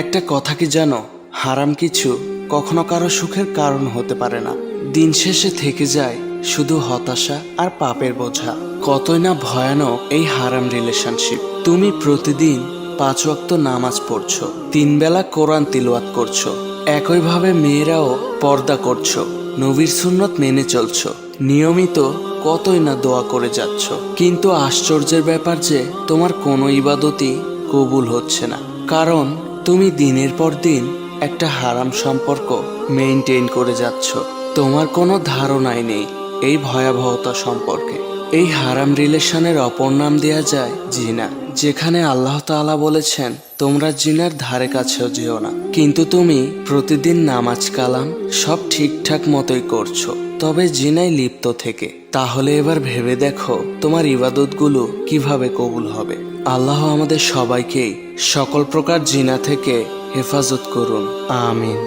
একটা কথা কি জানো, হারাম কিছু কখনো কারো সুখের কারণ হতে পারে না। দিন শেষে থেকে যায় শুধু হতাশা আর পাপের বোঝা। কতই না ভয়ানক এই হারাম রিলেশনশিপ। তুমি প্রতিদিন 5 ওয়াক্ত নামাজ পড়ছো, 3 বেলা কোরআন তিলাওয়াত করছো, একইভাবে মেয়েরাও পর্দা করছো, নবীর সুন্নত মেনে চলছো, নিয়মিত কতই না দোয়া করে যাচ্ছ, কিন্তু আশ্চর্যের ব্যাপার যে তোমার কোনো ইবাদতই কবুল হচ্ছে না। কারণ তুমি দিনের পর দিন একটা হারাম সম্পর্ক মেইনটেইন করে যাচ্ছ। তোমার কোনো ধারণাই নেই এই ভয়াবহতা সম্পর্কে। এই হারাম রিলেশনের অপর নাম দেয়া যায় জিনা, যেখানে আল্লাহ তাআলা বলেছেন তোমরা জিনার ধারে কাছেও যেও না। কিন্তু তুমি প্রতিদিন নামাজ কালাম সব ঠিকঠাক মতোই করছো, তবে জিনায় লিপ্ত থেকে। তাহলে এবার ভেবে দেখো তোমার ইবাদতগুলো কিভাবে কবুল হবে। আল্লাহ আমাদের সবাইকেই সকল প্রকার জিনা থেকে হেফাজত করুন, আমিন।